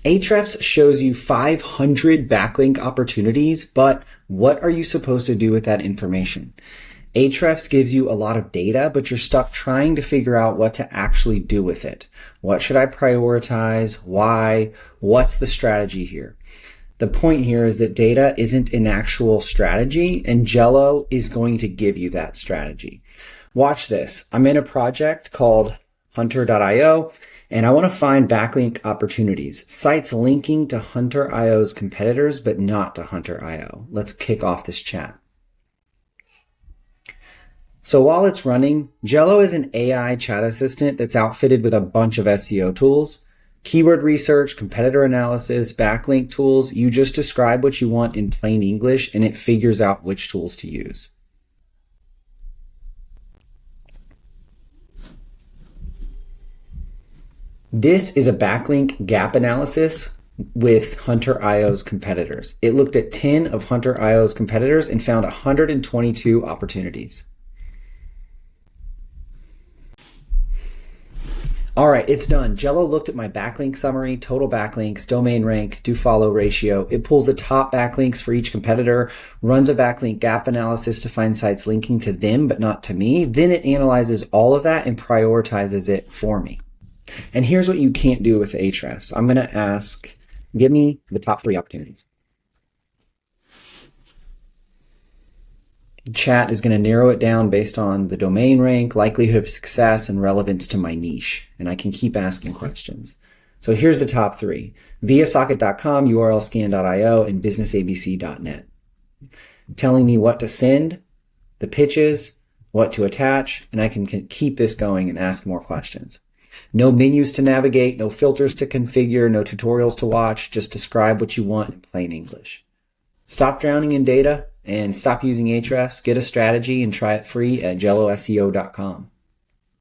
Ahrefs shows you 500 backlink opportunities, but what are you supposed to do with that information? Ahrefs gives you a lot of data, but you're stuck trying to figure out what to actually do with it. What should I prioritize? Why? What's the strategy here? The point here is that data isn't an actual strategy, and Jello is going to give you that strategy. Watch this. I'm in a project called hunter.io, and I want to find backlink opportunities, sites linking to Hunter.io's competitors, but not to Hunter.io. Let's kick off this chat. So while it's running, Jello is an AI chat assistant that's outfitted with a bunch of SEO tools, keyword research, competitor analysis, backlink tools. You just describe what you want in plain English and it figures out which tools to use. This is a backlink gap analysis with Hunter.io's competitors. It looked at 10 of Hunter.io's competitors and found 122 opportunities. All right, it's done. Jello looked at my backlink summary, total backlinks, domain rank, do-follow ratio. It pulls the top backlinks for each competitor, runs a backlink gap analysis to find sites linking to them, but not to me. Then it analyzes all of that and prioritizes it for me. And here's what you can't do with Ahrefs. I'm going to ask, give me the top 3 opportunities. Chat is going to narrow it down based on the domain rank, likelihood of success, and relevance to my niche. And I can keep asking questions. So here's the top 3. viasocket.com, urlscan.io, and businessabc.net. Telling me what to send, the pitches, what to attach, and I can keep this going and ask more questions. No menus to navigate, no filters to configure, no tutorials to watch, just describe what you want in plain English. Stop drowning in data and stop using Ahrefs. Get a strategy and try it free at jelloseo.com.